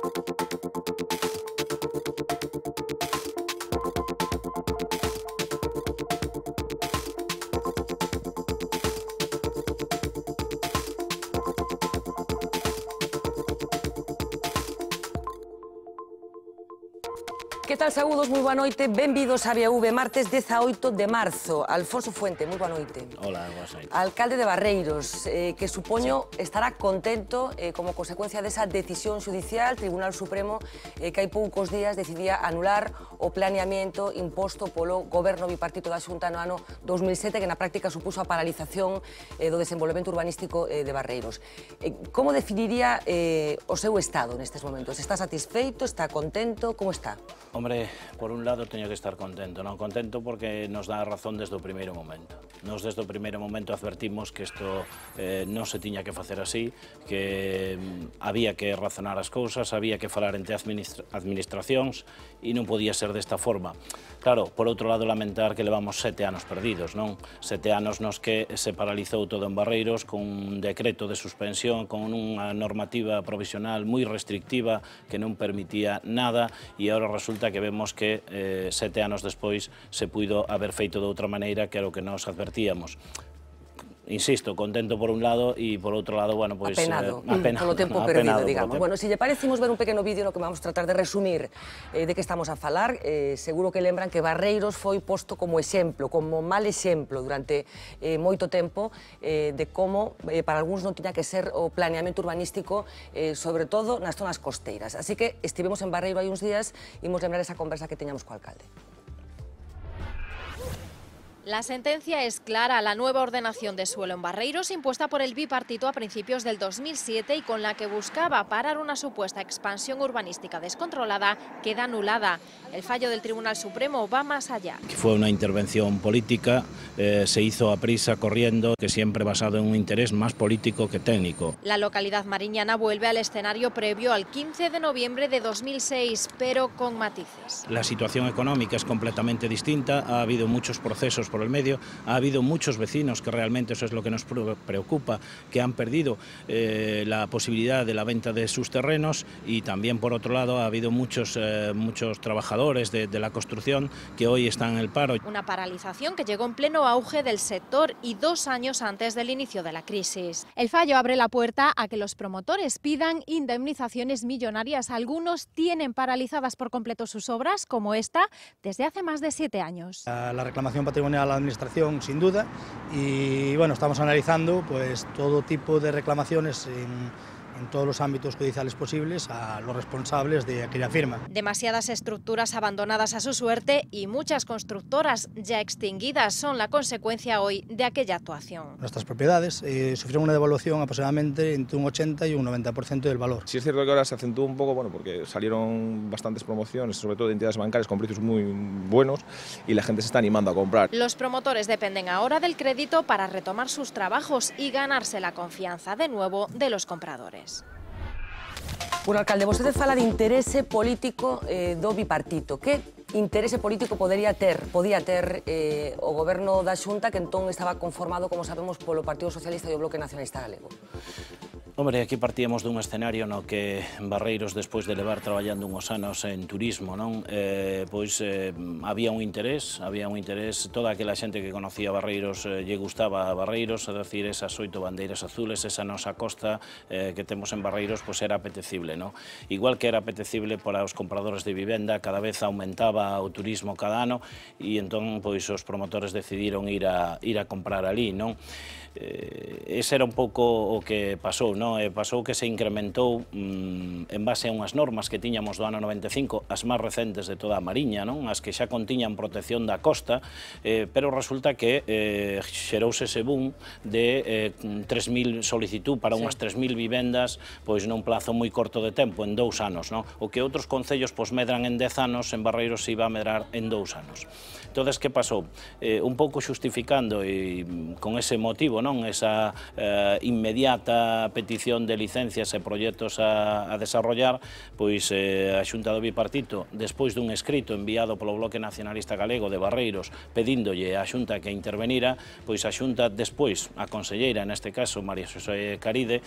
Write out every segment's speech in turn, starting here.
Que tal, saúdos, moi boa noite, benvidos a VAV, martes 18 de marzo. Alfonso Fuente, moi boa noite. Hola, boa noite. Alcalde de Barreiros, que supoño estará contento como consecuencia desa decisión judicial, Tribunal Supremo, que hai poucos días decidía anular o planeamiento imposto polo goberno bipartito da Xunta no ano 2007, que na práctica supuso a paralización do desenvolvemento urbanístico de Barreiros. Como definiría o seu estado nestes momentos? Está satisfeito? Está contento? Como está? Hombre, por un lado teño que estar contento, non contento porque nos dá a razón desde o primeiro momento. Nos desde o primeiro momento advertimos que isto non se tiña que facer así, que había que razonar as cousas, había que falar entre administracións e non podía ser desta forma. Claro, por outro lado, lamentar que levamos 7 anos perdidos, non? 7 anos nos que se paralizou todo en Barreiros con un decreto de suspensión, con unha normativa provisional moi restrictiva que non permitía nada e agora resulta que vemos que 7 anos despois se puido haber feito de outra maneira que era o que nos advertíamos. Insisto, contento por un lado e por outro lado, bueno, pois... Apenado, polo tempo perdido, digamos. Bueno, se lle parece, imos ver un pequeno vídeo no que vamos tratar de resumir de que estamos a falar. Seguro que lembran que Barreiros foi posto como exemplo, como mal exemplo durante moito tempo de como para algúns non tiña que ser o planeamento urbanístico, sobre todo nas zonas costeiras. Así que estivemos en Barreiro hai uns días e imos lembrar esa conversa que teñamos co alcalde. La sentencia es clara. La nueva ordenación de suelo en Barreiros, impuesta por el bipartito a principios del 2007 y con la que buscaba parar una supuesta expansión urbanística descontrolada, queda anulada. El fallo del Tribunal Supremo va más allá. Fue una intervención política, se hizo a prisa, corriendo, que siempre basado en un interés más político que técnico. La localidad mariñana vuelve al escenario previo al 15 de noviembre de 2006, pero con matices. La situación económica es completamente distinta, ha habido muchos procesos por el medio, ha habido muchos vecinos que realmente eso es lo que nos preocupa, que han perdido la posibilidad de la venta de sus terrenos y también por otro lado ha habido muchos trabajadores de la construcción que hoy están en el paro. Una paralización que llegó en pleno auge del sector y 2 años antes del inicio de la crisis. El fallo abre la puerta a que los promotores pidan indemnizaciones millonarias. Algunos tienen paralizadas por completo sus obras, como esta, desde hace más de 7 años. La reclamación patrimonial a la Administración, sin duda, y bueno, estamos analizando pues todo tipo de reclamaciones en todos los ámbitos judiciales posibles a los responsables de aquella firma. Demasiadas estructuras abandonadas a su suerte y muchas constructoras ya extinguidas son la consecuencia hoy de aquella actuación. Nuestras propiedades sufrieron una devaluación aproximadamente entre un 80 y un 90% del valor. Sí es cierto que ahora se acentúa un poco, bueno, porque salieron bastantes promociones, sobre todo de entidades bancarias con precios muy buenos y la gente se está animando a comprar. Los promotores dependen ahora del crédito para retomar sus trabajos y ganarse la confianza de nuevo de los compradores. Bueno, alcalde, vostede fala de interese político do bipartito. Que interese político podía ter o goberno da Xunta, que entón estaba conformado, como sabemos, polo Partido Socialista e o Bloque Nacionalista Galego? Hombre, aquí partíamos dun escenario no que Barreiros, despois de levar traballando unhos anos en turismo, non? Había un interés, toda aquela xente que conocía Barreiros lle gustaba a Barreiros, é dicir, esas 8 bandeiras azules, esa nosa costa que temos en Barreiros, pois era apetecible, non? Igual que era apetecible para os compradores de vivenda, cada vez aumentaba o turismo cada ano e entón, pois, os promotores decidiron ir a comprar ali, non? Ese era un pouco o que pasou, non? Pasou que se incrementou en base a unhas normas que tiñamos do ano 95, as máis recentes de toda a Mariña, non? As que xa contiñan protección da costa, pero resulta que xerouse ese boom de 3.000 solicitú para unhas 3.000 vivendas pois nun plazo moi corto de tempo, en 2 anos, non? O que outros concellos pois medran en 10 anos, en Barreiros se iba a medrar en 2 anos. Entón, que pasou? Un pouco xustificando e con ese motivo, non? Esa inmediata petición petición de licencias e proxectos a desarrollar, pois a Xunta do Bipartito, despois dun escrito enviado polo Bloque Nacionalista Galego de Barreiros pedíndolle á Xunta que intervenira, pois a Xunta despois, a conselleira, neste caso María Xosé Caride,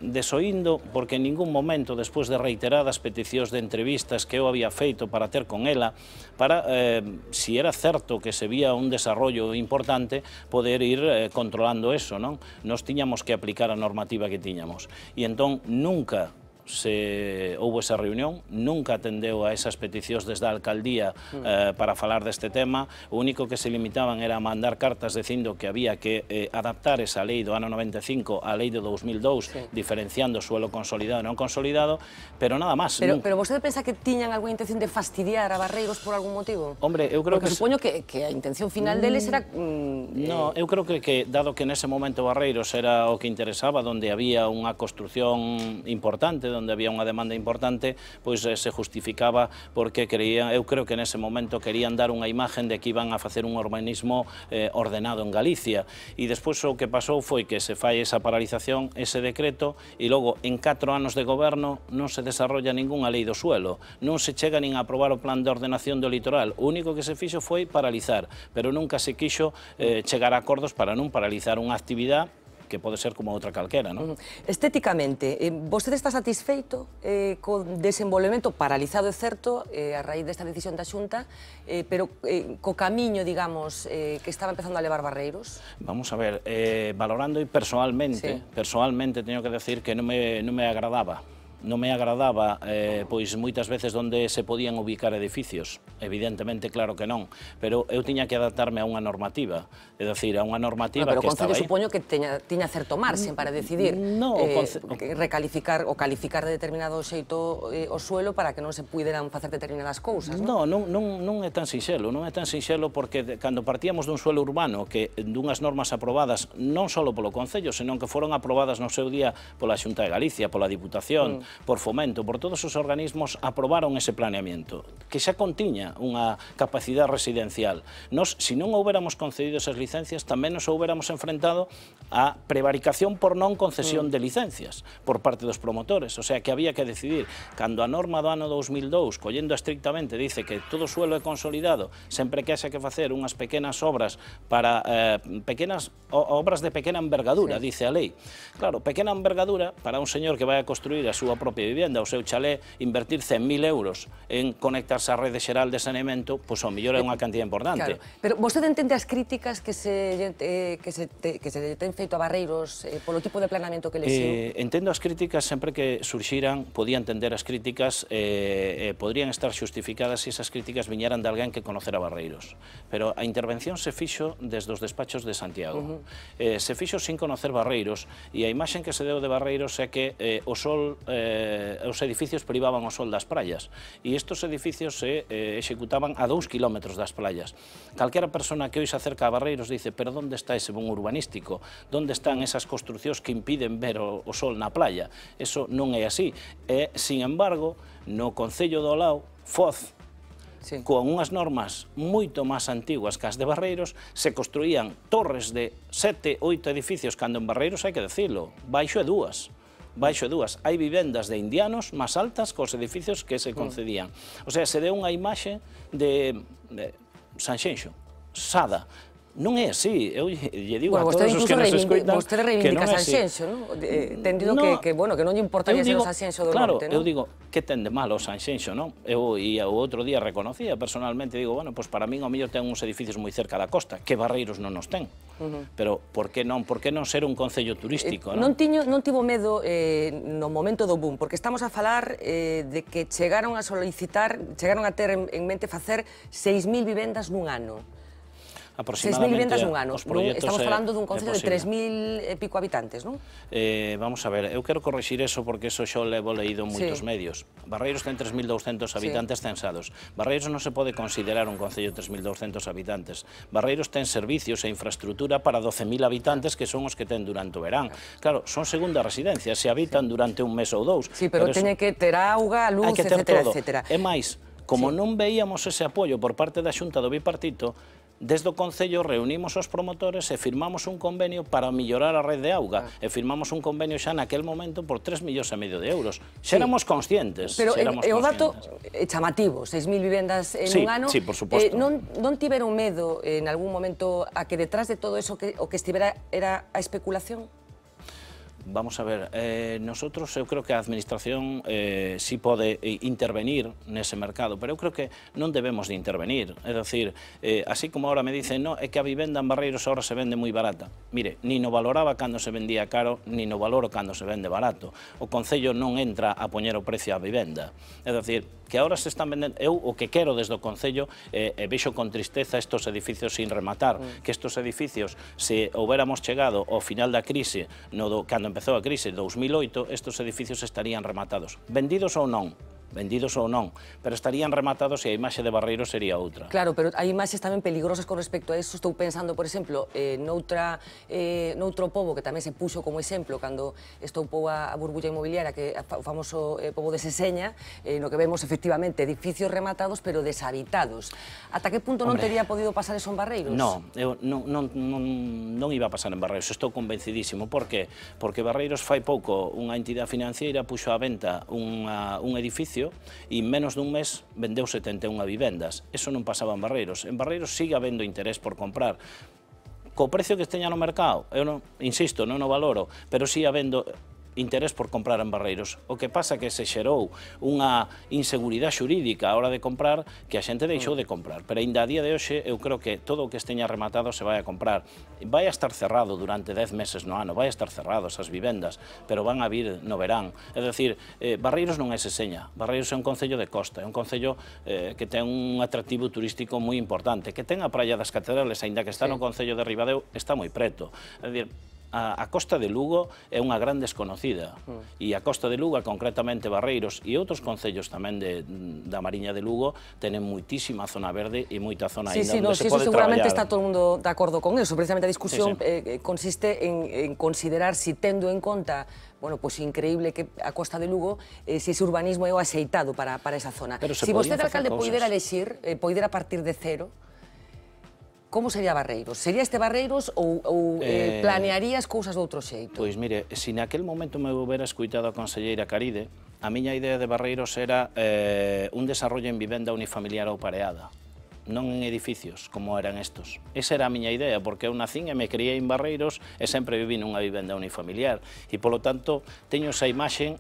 desoíndo, porque en ningún momento, despois de reiteradas peticións de entrevistas que eu había feito para ter con ela, para, si era certo que se vía un desarrollo importante, poder ir controlando eso, non? Nos tiñamos que aplicar a normativa que tiñamos. E entón, nunca houve esa reunión, nunca atendeu a esas peticións desde a alcaldía para falar deste tema. O único que se limitaban era a mandar cartas dicindo que había que adaptar esa lei do ano 95 á lei de 2002, diferenciando suelo consolidado e non consolidado, pero nada máis. Pero vostede pensa que tiñan algunha intención de fastidiar a Barreiros por algún motivo? Hombre, eu creo que supoño que a intención final deles era... No, eu creo que dado que nese momento Barreiros era o que interesaba, donde había unha construción importante, onde había unha demanda importante, pois se justificaba porque creían, eu creo que nese momento querían dar unha imagen de que iban a facer un urbanismo ordenado en Galicia, e despois o que pasou foi que se fai esa paralización, ese decreto, e logo en 4 anos de goberno non se desarrolla ningunha lei do suelo, non se chega nin a aprobar o plan de ordenación do litoral, o único que se fixo foi paralizar, pero nunca se quixo chegar a acordos para non paralizar unha actividade que pode ser como outra calquera, non? Estéticamente, vostede está satisfeito co desenvolvemento paralizado, é certo, a raíz desta decisión da Xunta, pero co camiño, digamos, que estaba empezando a levar Barreiros? Vamos a ver, valorando personalmente, teño que decir que non me agradaba. Non me agradaba, pois moitas veces onde se podían ubicar edificios, evidentemente claro que non, pero eu tiña que adaptarme a unha normativa, é dicir, a unha normativa que estaba aí. Pero o Concello supoño que tiña certo marxen para decidir recalificar ou calificar de determinado xeito o suelo para que non se puderan facer determinadas cousas, non? Non é tan sinxelo, porque cando partíamos dun suelo urbano que dunhas normas aprobadas non só polo Concello, senón que foron aprobadas no seu día pola Xunta de Galicia, pola Diputación, por Fomento, por todos os organismos, aprobaron ese planeamiento, que xa contiña unha capacidade residencial. Nos, se non houbéramos concedido esas licencias, tamén nos houbéramos enfrentado a prevaricación por non concesión de licencias por parte dos promotores, o sea que había que decidir, cando a norma do ano 2002, collendo estrictamente, dice que todo suelo é consolidado, sempre que haxa que facer unhas pequenas obras para pequenas obras de pequena envergadura, dice a lei. Claro, pequena envergadura, para un señor que vai a construir a súa propia vivenda, o seu chalé, invertir 100.000 euros en conectarse á rede xeral de saneamento, pois ao mellor é unha cantidad importante. Pero vostede entende as críticas que se ten feito a Barreiros polo tipo de planeamento que elixiu? Entendo as críticas sempre que surxiran, podía entender as críticas, podrían estar xustificadas se esas críticas viñeran de alguén que conocera Barreiros. Pero a intervención se fixo desde os despachos de Santiago. Se fixo sin conocer Barreiros, e a imaxen que se deu de Barreiros é que o sol os edificios privaban o sol das praias, e estes edificios se executaban a 2 kilómetros das playas. Calquera persona que hoxe se acerca a Barreiros dice, pero onde está ese bon urbanístico? Onde están esas construcións que impiden ver o sol na playa? Eso non é así. E, sin embargo, no Concello do Lao, Foz, con unhas normas moito máis antiguas que as de Barreiros, se construían torres de 7, 8 edificios, cando en Barreiros, hai que decirlo, baixo e dúas. Hai vivendas de indianos máis altas cos edificios que se concedían. O sea, se deu unha imaxe de Sanxenxo, Sada. Non é así, eu lle digo a todos os que nos escoitan... Vostede reivindica Sanxenxo, non? Entendido que non lle importaría ser o Sanxenxo do norte, non? Claro, eu digo, que ten de malo o Sanxenxo, non? Eu o outro día reconocía personalmente, digo, bueno, pois para min ao mellor ten uns edificios moi cerca da costa, que Barreiros non nos ten. Pero por que non ser un concello turístico, non? Non tivo medo no momento do boom, porque estamos a falar de que chegaron a ter en mente facer 6.000 vivendas nun ano. 6.000 vivendas nun ano. Estamos falando dun concello de 3.000 e pico habitantes, non? Vamos a ver, eu quero corrixir eso porque eso xo levo leído en moitos medios. Barreiros ten 3.200 habitantes censados. Barreiros non se pode considerar un concello de 3.200 habitantes. Barreiros ten servicios e infraestructura para 12.000 habitantes que son os que ten durante o verán. Claro, son segunda residencia, se habitan durante un mes ou dous. Sí, pero teñe que ter auga, luz, etcétera, etcétera. É máis, como non veíamos ese apoio por parte da Xunta do Bipartito, Desde o Concello reunimos os promotores e firmamos un convenio para mellorar a rede de auga, e firmamos un convenio xa naquel momento por 3,5 millóns de euros. Xa éramos conscientes. Pero o dato chamativo, 6.000 vivendas en un ano. Sí, por suposto. Non tiveron medo en algún momento a que detrás de todo eso o que estivera era a especulación? Vamos a ver, nosotros eu creo que a administración sí pode intervenir nese mercado, pero eu creo que non debemos de intervenir. É dicir, así como ahora me dicen, no, é que a vivenda en Barreiros ahora se vende moi barata. Mire, ni no valoraba cando se vendía caro, ni no valoro cando se vende barato. O Concello non entra a poñer o precio á vivenda. É dicir, que ahora se están vendendo, eu o que quero desde o Concello, vexo con tristeza estos edificios sin rematar, que estos edificios, se houbéramos chegado ao final da crise, cando empezou a crise, 2008, estos edificios estarían rematados. Vendidos ou non, pero estarían rematados e a imaxe de Barreiros sería outra. Claro, pero hai imaxes tamén peligrosas con respecto a eso. Estou pensando, por exemplo, noutro pobo que tamén se puxo como exemplo cando estoupou a burbulla inmobiliaria, que é o famoso pobo de Seseña, no que vemos efectivamente edificios rematados pero deshabitados. Ata que punto non tería podido pasar eso en Barreiros? Non iba a pasar en Barreiros, estou convencidísimo. Por qué? Porque Barreiros fai pouco unha entidade financiera puxo á venta un edificio e en menos dun mes vendeu 71 vivendas. Eso non pasaba en Barreiros. En Barreiros sigue habendo interés por comprar. Co precio que esteña no mercado, eu non, insisto, non o valoro, pero sigue habendo interés por comprar en Barreiros. O que pasa é que se xerou unha inseguridade xurídica a hora de comprar que a xente deixou de comprar. Pero ainda a día de hoxe eu creo que todo o que esteña rematado se vai a comprar. Vai a estar cerrado durante 10 meses no ano, vai a estar cerrado esas vivendas, pero van a vir no verán. É dicir, Barreiros non é Seseña, Barreiros é un concello de costa, é un concello que ten un atractivo turístico moi importante, que ten a Praia das Catedrales, aínda que está no concello de Ribadeo, está moi preto. É dicir, a Costa de Lugo é unha gran desconocida e a Costa de Lugo, concretamente Barreiros e outros concellos tamén da Mariña de Lugo tenen moitísima zona verde e moita zona ainda onde se pode traballar. Seguramente está todo o mundo de acordo con eso. Precisamente a discusión consiste en considerar si tendo en conta increíble que a Costa de Lugo, se ese urbanismo é o axeitado para esa zona. Se vostede, alcalde, poidera elexir, poidera partir de cero, como sería Barreiros? Sería este Barreiros ou planearías cousas de outro xeito? Pois mire, se naquel momento me houbera escuitado a conselleira Caride, a miña idea de Barreiros era un desarrollo en vivenda unifamiliar ou pareada, non en edificios como eran estos. Esa era a miña idea, porque eu nacín e me criei en Barreiros e sempre viví nunha vivenda unifamiliar. E, polo tanto, teño esa imaxe.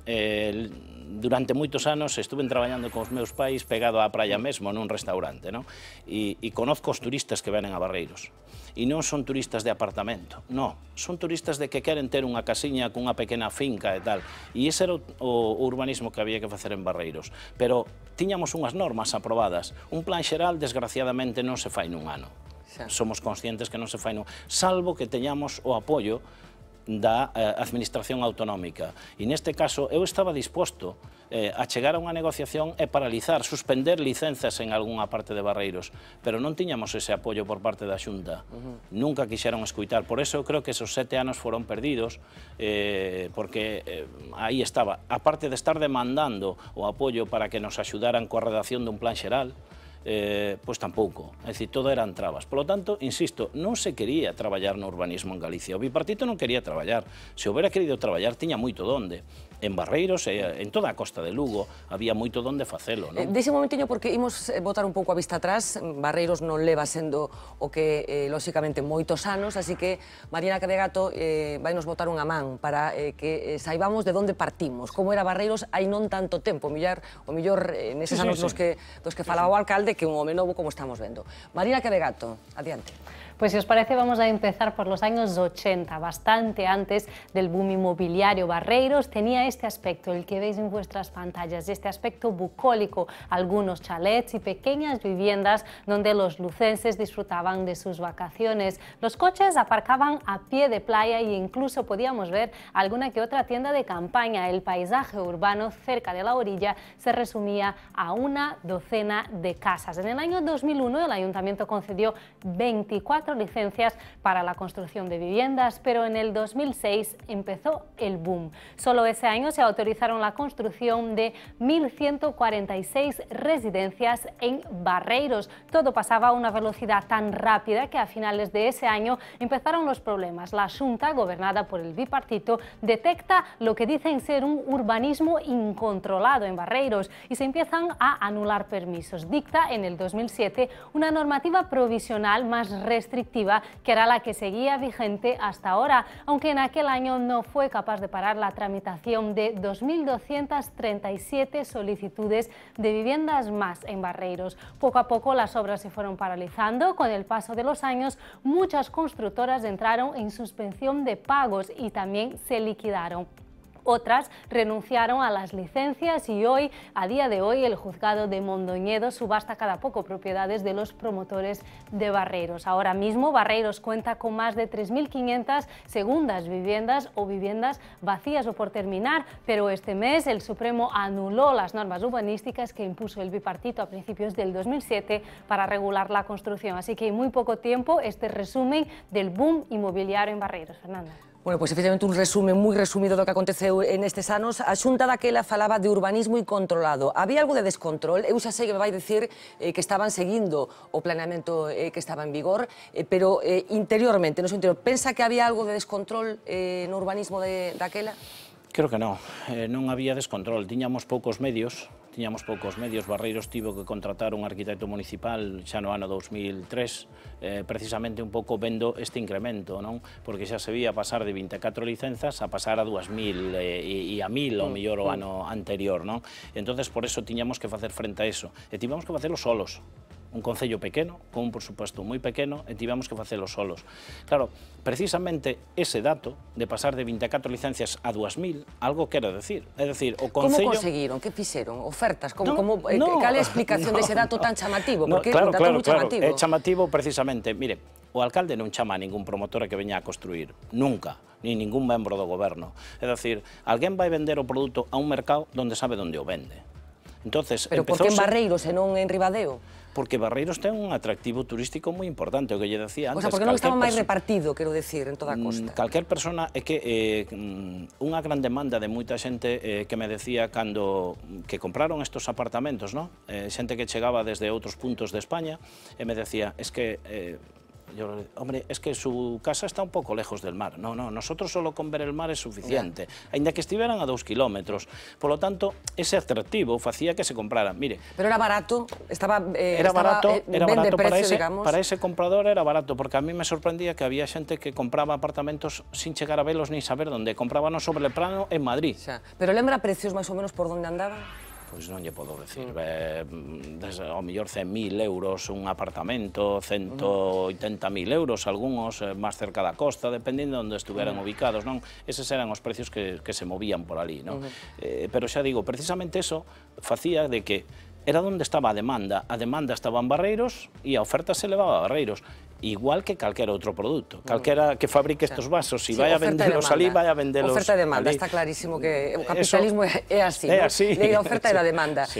Durante moitos anos estuve traballando con os meus pais pegado á praia mesmo, nun restaurante, non? E conozco os turistas que venen a Barreiros. E non son turistas de apartamento, non. Son turistas de que queren ter unha casiña cunha pequena finca e tal. E ese era o urbanismo que había que facer en Barreiros. Pero tiñamos unhas normas aprobadas. Un plan xeral, desgraciadamente, non se fai nun ano. Somos conscientes que non se fai nun ano, salvo que teñamos o apoio da administración autonómica. E neste caso eu estaba disposto a chegar a unha negociación e paralizar, suspender licenzas en algunha parte de Barreiros, pero non tiñamos ese apoio por parte da Xunta. Nunca quixeron escuitar. Por eso eu creo que esos 7 anos foron perdidos, porque aí estaba, aparte de estar demandando o apoio para que nos axudaran coa redacción dun plan xeral, pois tampouco, é dicir, todo eran trabas. Por lo tanto, insisto, non se quería traballar no urbanismo en Galicia, o bipartito non quería traballar, se houbera querido traballar tiña moito donde. En Barreiros e en toda a Costa de Lugo había moito donde facelo, non? Dese momentiño, porque imos botar un pouco a vista atrás, Barreiros non leva sendo o que, lóxicamente, moitos anos, así que Mariana Cadegato vai nos botar unha man para que saibamos de onde partimos, como era Barreiros hai non tanto tempo, o millor neses anos dos que falaba o alcalde, que un home novo como estamos vendo. Mariana Cadegato, adiante. Pues si os parece vamos a empezar por los años 80, bastante antes del boom inmobiliario. Barreiros tenía este aspecto, el que veis en vuestras pantallas, este aspecto bucólico, algunos chalets y pequeñas viviendas donde los lucenses disfrutaban de sus vacaciones. Los coches aparcaban a pie de playa e incluso podíamos ver alguna que otra tienda de campaña. El paisaje urbano cerca de la orilla se resumía a una docena de casas. En el año 2001 el ayuntamiento concedió 24 4 licencias para la construcción de viviendas, pero en el 2006 empezó el boom. Solo ese año se autorizaron la construcción de 1.146 residencias en Barreiros. Todo pasaba a una velocidad tan rápida que a finales de ese año empezaron los problemas. La Xunta, gobernada por el bipartito, detecta lo que dicen ser un urbanismo incontrolado en Barreiros y se empiezan a anular permisos. Dicta en el 2007 una normativa provisional más restrictiva que era la que seguía vigente hasta ahora, aunque en aquel año no fue capaz de parar la tramitación de 2.237 solicitudes de viviendas más en Barreiros. Poco a poco las obras se fueron paralizando. Con el paso de los años, muchas constructoras entraron en suspensión de pagos y también se liquidaron. Otras renunciaron a las licencias y hoy, a día de hoy, el juzgado de Mondoñedo subasta cada poco propiedades de los promotores de Barreiros. Ahora mismo Barreiros cuenta con más de 3.500 segundas viviendas o viviendas vacías o por terminar, pero este mes el Supremo anuló las normas urbanísticas que impuso el bipartito a principios del 2007 para regular la construcción. Así que en muy poco tiempo este resumen del boom inmobiliario en Barreiros. Fernanda. Bueno, pois efectivamente un resumen moi resumido do que aconteceu nestes anos. A Xunta daquela falaba de urbanismo incontrolado. Había algo de descontrol. Eu xa sei que me vai dicir que estaban seguindo o planeamento que estaba en vigor, pero interiormente, no seu interior, pensa que había algo de descontrol no urbanismo daquela? Creo que non había descontrol, tiñamos poucos medios, Barreiros tivo que contratar un arquitecto municipal xa no ano 2003, precisamente un pouco vendo este incremento, non? Porque xa se vía pasar de 24 licenzas a pasar a 2.000 e a 1.000 ao mellor o ano anterior, non? Entonces, por eso tiñamos que facer frente a eso, e tivemos que facelo solos. Un concello pequeno, con un presupuesto moi pequeno, e tivemos que facelo solos. Claro, precisamente ese dato de pasar de 24 licencias a 2.000, algo quero decir. É dicir, o concello... Como conseguiron? Que fixeron? Ofertas? Cal é a explicación dese dato tan chamativo? Porque é un dato moi chamativo. É chamativo precisamente. Mire, o alcalde non chama a ningún promotor que veña a construir. Nunca. Ni ningún membro do goberno. É dicir, alguén vai vender o produto a un mercado donde sabe onde o vende. Entonces, pero por que en Barreiros e non en Ribadeo? Porque Barreiros ten un atractivo turístico moi importante, o que lle decía antes. O sea, porque non estaba máis repartido, quero decir, en toda a costa. Calquer persona, é que unha gran demanda de moita xente que me decía cando que compraron estos apartamentos, non? Xente que chegaba desde outros puntos de España, e me decía, es que... hombre, es que su casa está un poco lejos del mar. No, nosotros solo con ver el mar es suficiente, aínda que estiveran a 2 kilómetros. Por lo tanto, ese atractivo facía que se compraran. Mire, pero era barato, era barato digamos. Para ese comprador era barato, porque a mí me sorprendía que había xente que compraba apartamentos sin chegar a velos ni saber onde, compraban sobre el plano en Madrid. Pero lembra precios máis ou menos por onde andaban? Pois non lle podo decir, ao mellor 100.000 euros un apartamento, 180.000 euros algúns máis cerca da costa, dependendo de onde estuveran ubicados, non? Eses eran os precios que se movían por ali, non? Pero xa digo, precisamente eso facía de que era onde estaba a demanda estaba en Barreiros e a oferta se levaba a Barreiros. Igual que calquera outro produto. Calquera que fabrique estes vasos, se vai a vendelos ali, vai a vendelos ali. Oferta e demanda, está clarísimo que o capitalismo é así, é a oferta e a demanda.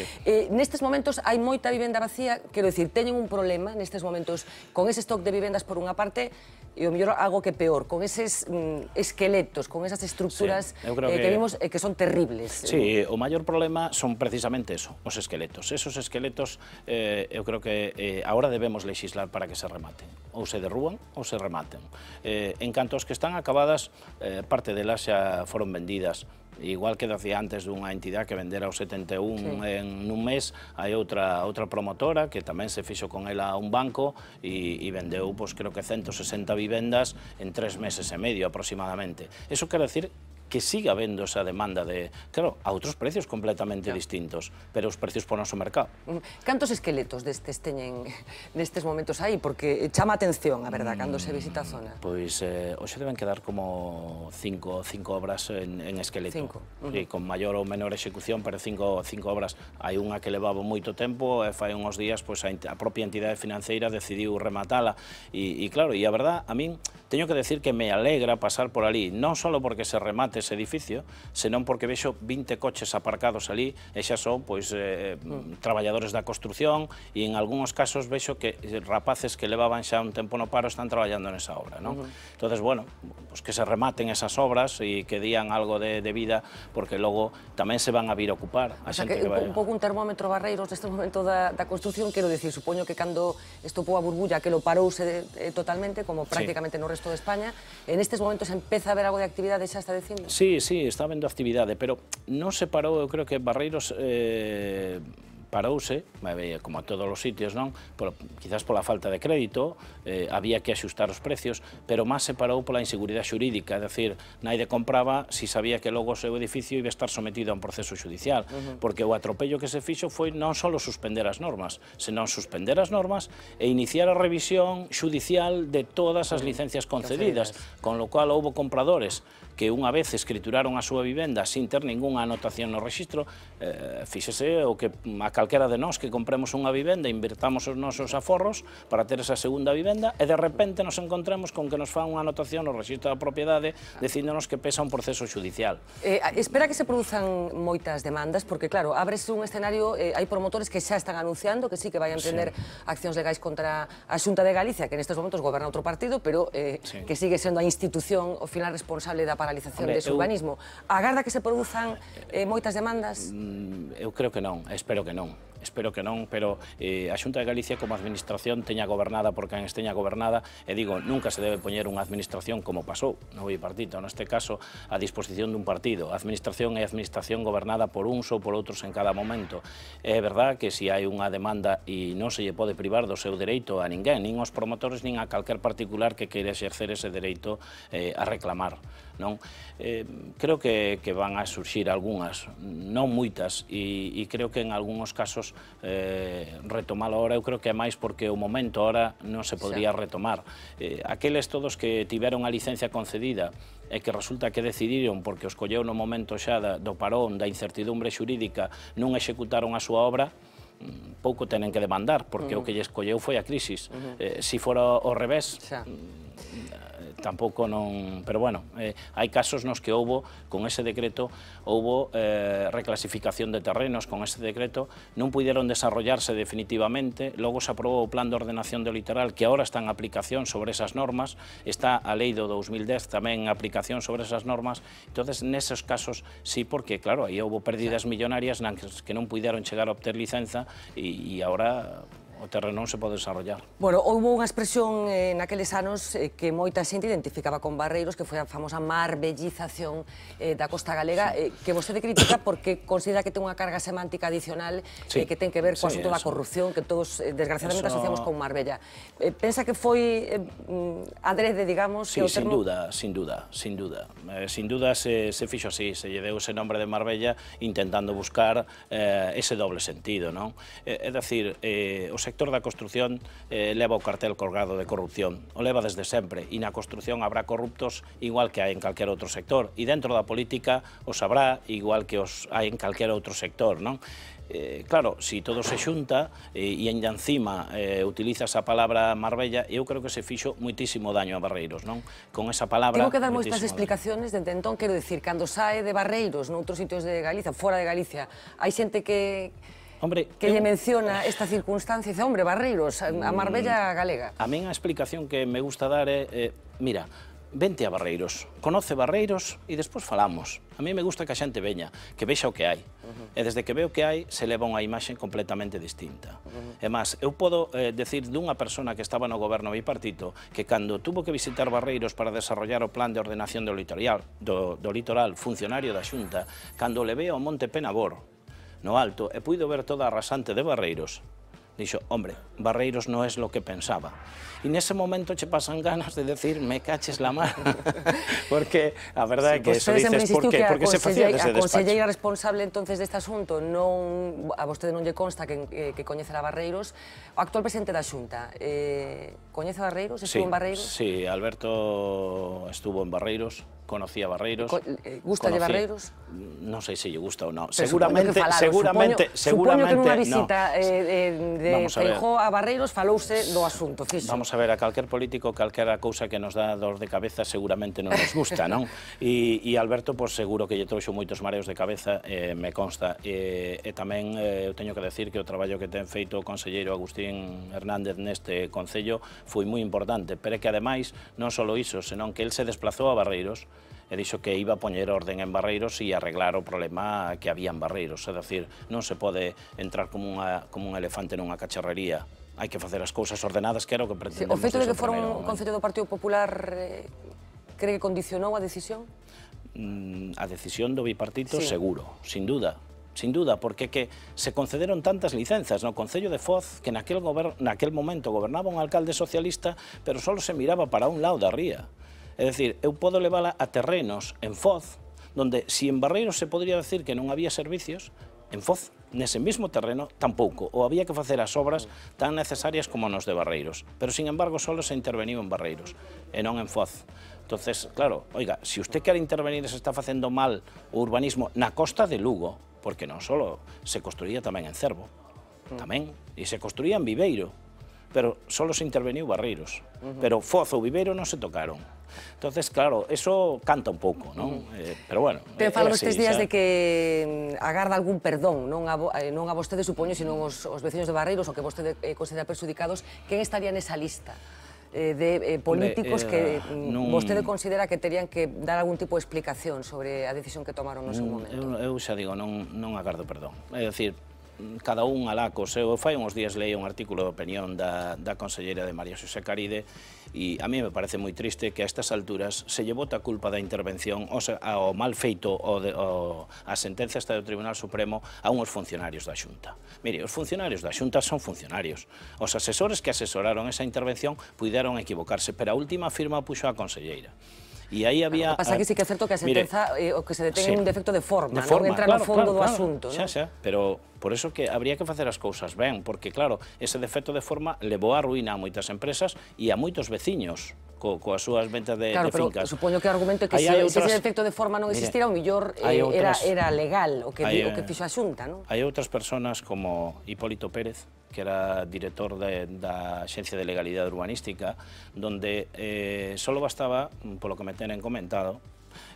Nestes momentos hai moita vivenda vacía, quero dicir, teñen un problema nestes momentos con ese stock de vivendas por unha parte, e o mellor algo que peor, con eses esqueletos, con esas estructuras que vimos que son terribles. Sí, o maior problema son precisamente eso, os esqueletos. Esos esqueletos, eu creo que agora debemos legislar para que se rematen. Ou se derrúan ou se rematen. En canto aos que están acabadas, parte delas xa foron vendidas. Igual que decía antes dunha entidade que vendera o 71 en un mes, hai outra promotora que tamén se fixo con ela a un banco e vendeu, creo que 160 vivendas en 3 meses e medio aproximadamente. Eso quere decir que siga habendo esa demanda de, claro, a outros precios completamente distintos, pero os precios por noso mercado. Cantos esqueletos destes teñen nestes momentos aí? Porque chama a atención, a verdad, cando se visita a zona. Pois, hoxe deben quedar como 5 obras en esqueleto. Con maior ou menor execución, pero 5 obras. Hai unha que levaba moito tempo, e fai uns días a propia entidade financeira decidiu rematala. E claro, e a verdad, a min teño que decir que me alegra pasar por ali, non só porque se remate remate ese edificio, senón porque vexo 20 coches aparcados ali e xa son traballadores da construción e en algúns casos vexo que rapaces que levaban xa un tempo no paro están traballando nesa obra, non? Entonces, bueno, pues que se rematen esas obras e que dían algo de vida, porque logo tamén se van a vir a ocupar a xente que vai... Un pouco un termómetro, Barreiros, neste momento da construción, quero dicir, supoño que cando estopou a burbulla, que lo parouse totalmente, como prácticamente no resto de España, en estes momentos empeza a haber algo de actividade, xa está dicindo? Sí, está habendo actividade, pero non se parou, eu creo que Barreiros parouse, como a todos os sitios, non? Quizás pola falta de crédito, había que axustar os precios, pero máis se parou pola inseguridade xurídica, é dicir, naide compraba si sabía que logo o seu edificio iba a estar sometido a un proceso judicial, porque o atropello que se fixo foi non só suspender as normas, senón suspender as normas e iniciar a revisión judicial de todas as licencias concedidas, con lo cual houbo compradores que unha vez escrituraron a súa vivenda sin ter ningunha anotación no rexistro, fíxese o que a calquera de nós que compremos unha vivenda, invertamos os nosos aforros para ter esa segunda vivenda e de repente nos encontramos con que nos fan unha anotación no rexistro da propiedade dicíndonos que pesa un proceso judicial. Espera que se produzan moitas demandas, porque claro, ábrese un escenario, hai promotores que xa están anunciando que sí que vai a emprender accións legais contra a Xunta de Galicia, que nestes momentos goberna outro partido, pero que sigue sendo a institución ao final responsable da paralización dese urbanismo. Agarda que se produzan moitas demandas? Eu creo que non, espero que non. Espero que non, pero a Xunta de Galicia como administración teña gobernada por quen esteña gobernada, e digo, nunca se debe poñer unha administración como pasou no bipartito, neste caso a disposición dun partido. A administración é a administración gobernada por uns ou por outros en cada momento. É verdad que se hai unha demanda e non se lle pode privar do seu dereito a ninguén, nin aos promotores, nin a calquer particular que queira exercer ese dereito a reclamar, non? Creo que van a surxir algunhas, non moitas, e creo que en algúns casos retomalo ahora, eu creo que é máis porque o momento ahora non se podría retomar. Aqueles todos que tiveron a licencia concedida e que resulta que decidiron, porque os colleu no momento xa do parón, da incertidumbre xurídica, non executaron a súa obra, pouco tenen que demandar, porque o que lle escolleu foi a crisis. Si fora ao revés, tampouco non... Pero bueno, hai casos nos que houbo, con ese decreto, houbo reclasificación de terrenos, con ese decreto, non puderon desarrollarse definitivamente, logo se aprobou o plan de ordenación do litoral, que agora está en aplicación sobre esas normas, está a lei do 2010 tamén en aplicación sobre esas normas, entonces neses casos sí, porque claro, aí houbo pérdidas millonarias que non puderon chegar a obter licenza e agora o terreno non se pode desarrollar. Bueno, houve unha expresión naqueles anos que moita xente identificaba con Barreiros, que foi a famosa marbellización da costa galega, que vostede critica porque considera que ten unha carga semántica adicional que ten que ver co asunto da corrupción, que todos, desgraciadamente, asociamos con Marbella. Pensa que foi adrede, digamos... Sí, sin duda. Sin duda se fixo así, se lle deu ese nombre de Marbella intentando buscar ese doble sentido, non? É dicir, o sector da construción leva o cartel colgado de corrupción, o leva desde sempre, e na construción habrá corruptos igual que hai en calquer outro sector, e dentro da política os habrá igual que os hai en calquer outro sector, non? Claro, se todo se xunta e ainda encima utiliza esa palabra Marbella, eu creo que se fixo moitísimo daño a Barreiros, non? Con esa palabra... Tengo que dar moitas explicacións desde entón, quero dicir, cando sae de Barreiros, noutros sitios de Galicia, fora de Galicia, hai xente que lle menciona esta circunstancia e dice, hombre, Barreiros, a Marbella galega. A min a explicación que me gusta dar é, mira, vente a Barreiros, conoce Barreiros e despois falamos. A mí me gusta que a xente veña, que vexa o que hai. E desde que ve o que hai, se leva unha imaxe completamente distinta. E máis, eu podo decir dunha persona que estaba no goberno bipartito que cando tuvo que visitar Barreiros para desarrollar o plan de ordenación do litoral, funcionario da Xunta, cando le ve ao Monte Penabor, no alto, e puido ver toda a rasante de Barreiros, dixo, hombre, Barreiros non é lo que pensaba. E nese momento che pasan ganas de decir, me caches la mar, porque a verdade é que eso dices, por qué? Porque se facía desde despacho. A conselleira responsable entonces deste asunto, a vostede non lle consta que coñecera Barreiros, o actual presidente da Xunta, coñece Barreiros? Estuvo en Barreiros? Sí, Alberto estuvo en Barreiros, conocía Barreiros. Gusta de Barreiros? Non sei se lle gusta ou non. Seguramente supoño que nunha visita de Feijóo a Barreiros falouse do asunto, fixo. Vamos a ver, a calquer político, calquera cousa que nos dá dor de cabeza seguramente non nos gusta, non? E Alberto, pois seguro que lle trouxo moitos mareos de cabeza, me consta. E tamén eu teño que decir que o traballo que ten feito o conselleiro Agustín Hernández neste concello foi moi importante, pero é que ademais non só iso, senón que el se desplazou a Barreiros e dixo que iba a poñer orden en Barreiros e arreglar o problema que había en Barreiros. É dicir, non se pode entrar como un elefante nunha cacharrería. Hai que facer as cousas ordenadas, que era o que pretendemos. O feito de que fora un concello do Partido Popular cree que condicionou a decisión? A decisión do bipartito, seguro, sin duda. Sin duda, porque que se concederon tantas licenzas no Concello de Foz que naquel momento gobernaba un alcalde socialista, pero só se miraba para un lado da ría. É dicir, eu podo levala a terrenos en Foz, donde si en Barreiros se podría decir que non había servicios, en Foz, nese mismo terreno, tampouco, ou había que facer as obras tan necesarias como nos de Barreiros. Pero, sin embargo, só se interveniu en Barreiros, e non en Foz. Entonces, claro, oiga, se usted quer intervenir e se está facendo mal o urbanismo na costa de Lugo, porque non só se construía tamén en Cervo, tamén, e se construía en Viveiro, pero só se interveniu Barreiros, pero Foz ou Viveiro non se tocaron. Entonces, claro, eso canta un pouco, non? Pero bueno, ten falado estes días de que agarda algún perdón, non a vostede, supoño, sino os veciños de Barreiros, o que vostede considera perjudicados, quen estaría nesa lista de políticos que vostede considera que terían que dar algún tipo de explicación sobre a decisión que tomaron no seu momento? Eu xa digo, non agardo perdón. É dicir, cada un alá co seu. Fai uns días leí un artículo de opinión da conselleira de María Xosé Caride e a mí me parece moi triste que a estas alturas se lle bota a culpa da intervención ao mal feito a sentencia do Tribunal Supremo a uns funcionarios da Xunta. Mire, os funcionarios da Xunta son funcionarios. Os asesores que asesoraron esa intervención puideron equivocarse, pero a última firma puxo a conselleira. E aí había... O que pasa que sí que é certo que a sentenza o que se detén é un defecto de forma, non entra no fondo do asunto. Xa, pero por eso que habría que facer as cousas ben, porque claro, ese defecto de forma levou a ruína a moitas empresas e a moitos veciños coas súas ventas de fincas. Claro, pero supoño que o argumento é que se ese defecto de forma non existira, o mellor era legal o que fixo a Xunta, non? Hai outras persoas como Hipólito Pérez, que era director da Axencia de Legalidade Urbanística, donde só bastaba, polo que me tenen comentado,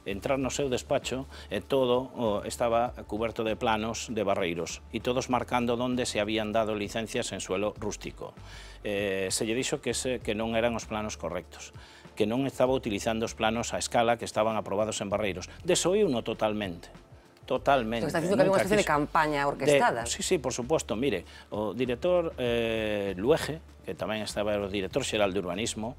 entrar no seu despacho e todo estaba cuberto de planos de Barreiros e todos marcando onde se habían dado licencias en suelo rústico. Se lle dixo que non eran os planos correctos, que non estaba utilizando os planos a escala que estaban aprobados en Barreiros. Desoíuno totalmente. Totalmente. Está dicindo que había unha especie de campaña orquestada. Sí, por suposto. Mire, o director Luege, que tamén estaba o director xeral de urbanismo,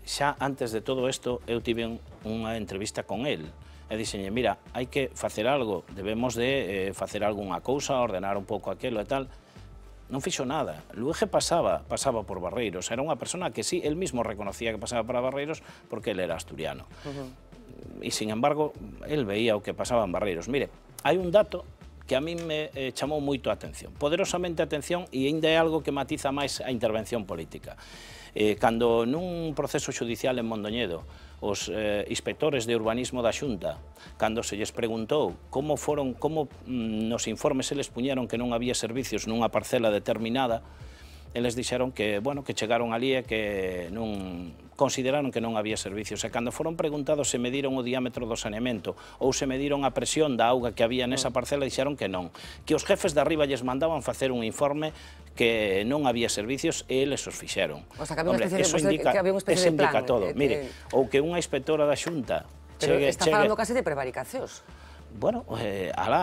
xa antes de todo isto eu tive unha entrevista con el e dixenlle, mira, hai que facer algo, debemos de facer algunha cousa, ordenar un pouco aquilo e tal. Non fixo nada. Luege pasaba por Barreiros, era unha persona que sí, él mismo reconocía que pasaba para Barreiros porque él era asturiano. E, sin embargo, el veía o que pasaba en Barreiros. Mire, hai un dato que a mí me chamou moito a atención, poderosamente a atención, e ainda é algo que matiza máis a intervención política. Cando nun proceso judicial en Mondoñedo, os inspectores de urbanismo da Xunta, cando se lles preguntou como nos informes eles puñeron que non había servicios nunha parcela determinada, eles dixeron que, bueno, que chegaron ali e que non consideraron que non había servicios. E cando foron preguntados se mediron o diámetro do saneamento ou se mediron a presión da auga que había nesa parcela, dixeron que non. Que os jefes de arriba lles mandaban facer un informe que non había servicios e eles os fixeron. O sea, que había unha especie de plan. Todo. Mire, ou que unha inspectora da Xunta... Pero está falando case de prevaricacións. Bueno,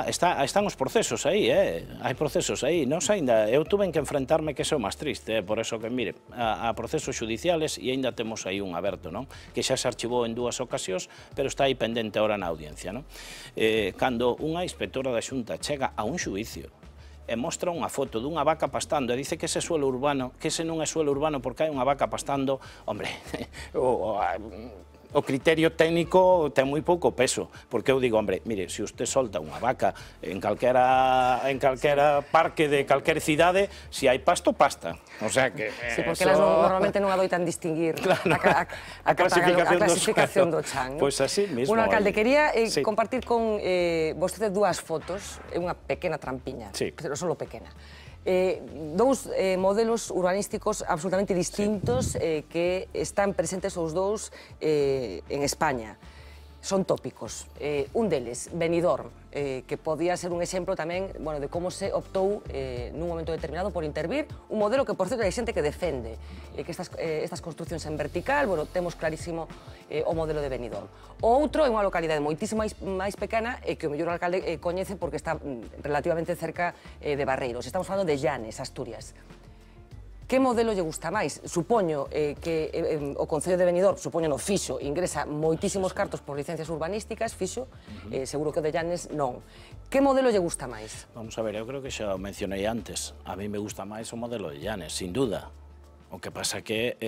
están os procesos aí, hai procesos aí. Nos aínda, eu tuve que enfrentarme, que é o máis triste, por eso que, mire, a procesos judiciales e aínda temos aí un aberto, non? Que xa se archivou en 2 ocasións, pero está aí pendente ahora na audiencia, non? Cando unha inspectora da Xunta chega a un xuicio e mostra unha foto dunha vaca pastando e dice que ese suelo urbano, que ese non é suelo urbano porque hai unha vaca pastando, hombre, o criterio técnico ten moi pouco peso, porque eu digo, hombre, mire, se usted solta unha vaca en calquera parque de calquera cidade, se hai pasto, pasta. O sea que... Sí, porque elas normalmente non adoitan distinguir a clasificación do chan. Pois así mesmo. Bueno, alcalde, quería compartir con vostede dúas fotos, é unha pequena trampiña, pero solo pequena. Dous modelos urbanísticos absolutamente distintos que están presentes os dous en España. Son tópicos. Un deles, Benidorm, que podía ser un exemplo tamén de como se optou nun momento determinado por intervir un modelo que, por certo, hai xente que defende que estas construccións en vertical, temos clarísimo o modelo de Benidorm. O outro é unha localidade moitísimo máis pequena que o mellor alcalde coñece porque está relativamente cerca de Barreiros. Estamos falando de Llanes, Asturias. Que modelo lle gusta máis? Supoño que o Concello de Benidorm, supoño no fixo, ingresa moitísimos cartos por licencias urbanísticas, fixo, seguro que o de Llanes non. Que modelo lle gusta máis? Vamos a ver, eu creo que xa o mencionei antes. A mí me gusta máis o modelo de Llanes, sin duda. O que pasa que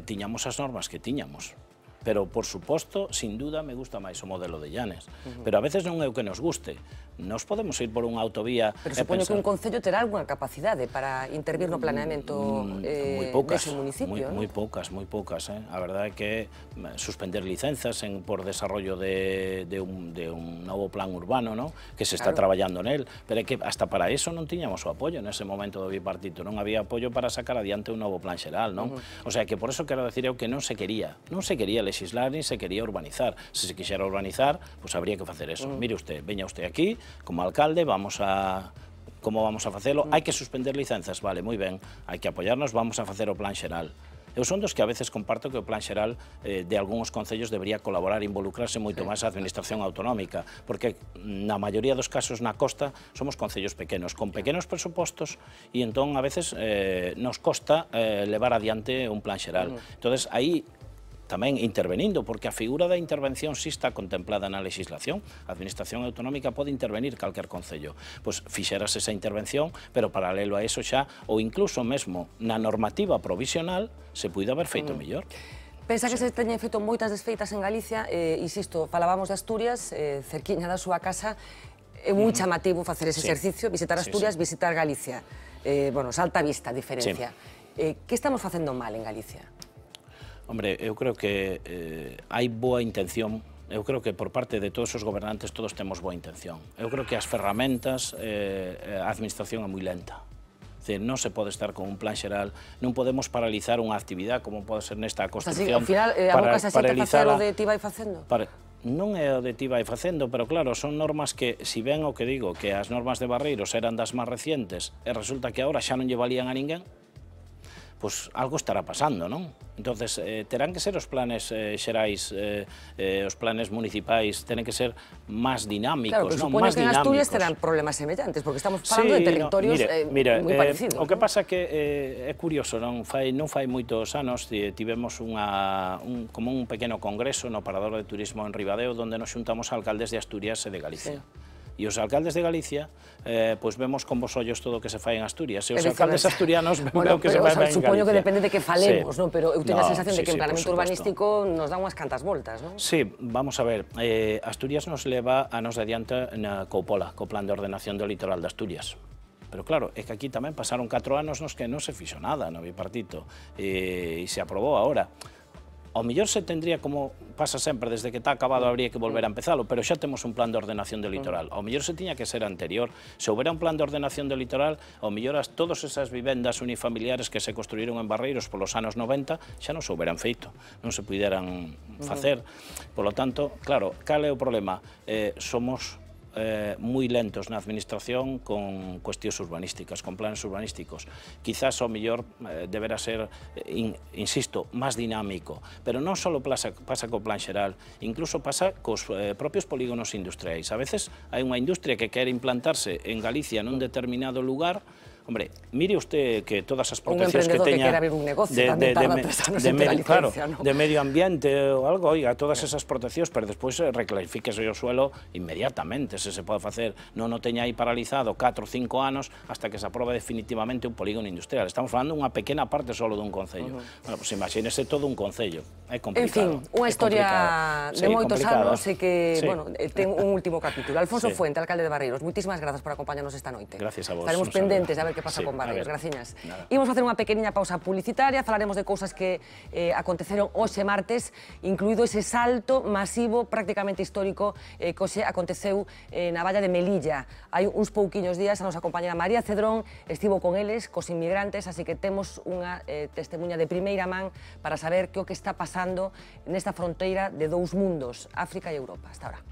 tiñamos as normas que tiñamos. Pero, por suposto, sin duda, me gusta máis o modelo de Llanes. Pero a veces non é o que nos guste. Nos podemos ir por unha autovía... Pero supoño que un concello terá algunha capacidade para intervir no planeamento dese municipio, non? Moi poucas. A verdade é que suspender licenzas por desarrollo de un novo plan urbano, que se está traballando nel, pero é que hasta para eso non tiñamos o apoio nese momento do bipartito, non había apoio para sacar adiante un novo plan xeral, non? O sea, que por eso quero decir eu que non se quería legislar ni se quería urbanizar. Se se quixera urbanizar, pues habría que facer eso. Mire usted, veña usted aquí, como alcalde, como vamos a facelo? Hai que suspender licenzas, vale, moi ben, hai que apoiarnos, vamos a facer o plan xeral. Eu son dos que a veces comparto que o plan xeral de algúns concellos debería colaborar e involucrarse moito máis a administración autonómica, porque na maioría dos casos na costa somos concellos pequenos, con pequenos presupostos, e entón a veces nos costa levar adiante un plan xeral. Entonces, aí tamén intervenindo, porque a figura da intervención si está contemplada na legislación. A administración autonómica pode intervenir calquer concello. Pois fixeras esa intervención, pero paralelo a eso xa, ou incluso mesmo na normativa provisional, se puide haber feito mellor. Pensa que se teñen feito moitas desfeitas en Galicia, insisto, falábamos de Asturias, cerquiña da súa casa, é moi chamativo facer ese exercicio, visitar Asturias, visitar Galicia. Salta a vista a diferencia. Que estamos facendo mal en Galicia? Hombre, eu creo que hai boa intención, eu creo que por parte de todos os gobernantes todos temos boa intención. Eu creo que as ferramentas, a administración é moi lenta. Non se pode estar con un plan xeral, non podemos paralizar unha actividade como pode ser nesta construcción. Ao final, abocas a xeita facer o de ti vai facendo? Non é o de ti vai facendo, pero claro, son normas que, si ben o que digo, que as normas de Barreiros eran das máis recientes, e resulta que agora xa non lle valían a ninguén, pois algo estará pasando, non? Entonces, terán que ser os planes xerais, os planes municipais, tenen que ser máis dinámicos, non? Claro, pero supoño que en Asturias terán problemas semellantes, porque estamos falando de territorios moi parecidos. O que pasa que é curioso, non fai moitos anos tivemos como un pequeno congreso no Parador de Turismo en Ribadeo, onde nos xuntamos alcaldes de Asturias e de Galicia. E os alcaldes de Galicia, pois vemos con vos ollos todo o que se fai en Asturias. E os alcaldes asturianos ven o que se fai en Galicia. Supoño que depende de que falemos, non? Pero eu teño a sensación de que en planeamento urbanístico nos dá unhas cantas voltas, non? Sí, vamos a ver. Asturias nos leva a nos adianta na Coupola, co Plan de Ordenación do Litoral de Asturias. Pero claro, é que aquí tamén pasaron 4 anos nos que non se fixo nada no bipartito e se aprobou agora. Ao mellor se tendría, como pasa sempre, desde que está acabado habría que volver a empezalo, pero xa temos un plan de ordenación do litoral. Ao mellor se tiña que ser anterior. Se houbera un plan de ordenación do litoral, ao mellor todas esas vivendas unifamiliares que se construíron en Barreiros polos anos 90 xa non se houberan feito, non se puderan facer. Por lo tanto, claro, cal é o problema? Somos moi lentos na administración con cuestións urbanísticas, con planes urbanísticos. Quizás ao mellor deberá ser, insisto, máis dinámico, pero non só pasa co plan xeral, incluso pasa cos propios polígonos industriais. A veces hai unha industria que quere implantarse en Galicia nun determinado lugar, Hombre, mire usted que todas as Un proteccións que emprendedor que teña... quere abrir un negocio tamén tarda 3 anos en ter a claro, licencia, ¿no? de medio ambiente ou algo, oiga, todas esas proteccións, pero despois reclarifíquese o suelo inmediatamente, se pode facer, non o teña aí paralizado 4 ou 5 anos hasta que se aprobe definitivamente un polígono industrial. Estamos falando unha pequena parte solo dun concello. Bueno, pois imagínese todo un concello, é complicado. En fin, unha historia de moitos anos e que, bueno, ten un último capítulo. Alfonso Fuente, alcalde de Barreiros, moitísimas grazas por acompañarnos esta noite. Gracias a vos. Estaremos pendentes de a ver que pasa con Barreiros. Graciñas. Imos facer unha pequeniña pausa publicitaria, falaremos de cousas que aconteceron hoxe martes, incluído ese salto masivo, prácticamente histórico, que hoxe aconteceu na valla de Melilla. Hai uns pouquiños días a nosa compañera María Cedrón estivo con eles, cos inmigrantes, así que temos unha testemunha de primeira man para saber que o que está pasando nesta fronteira de dous mundos, África e Europa. Hasta ahora.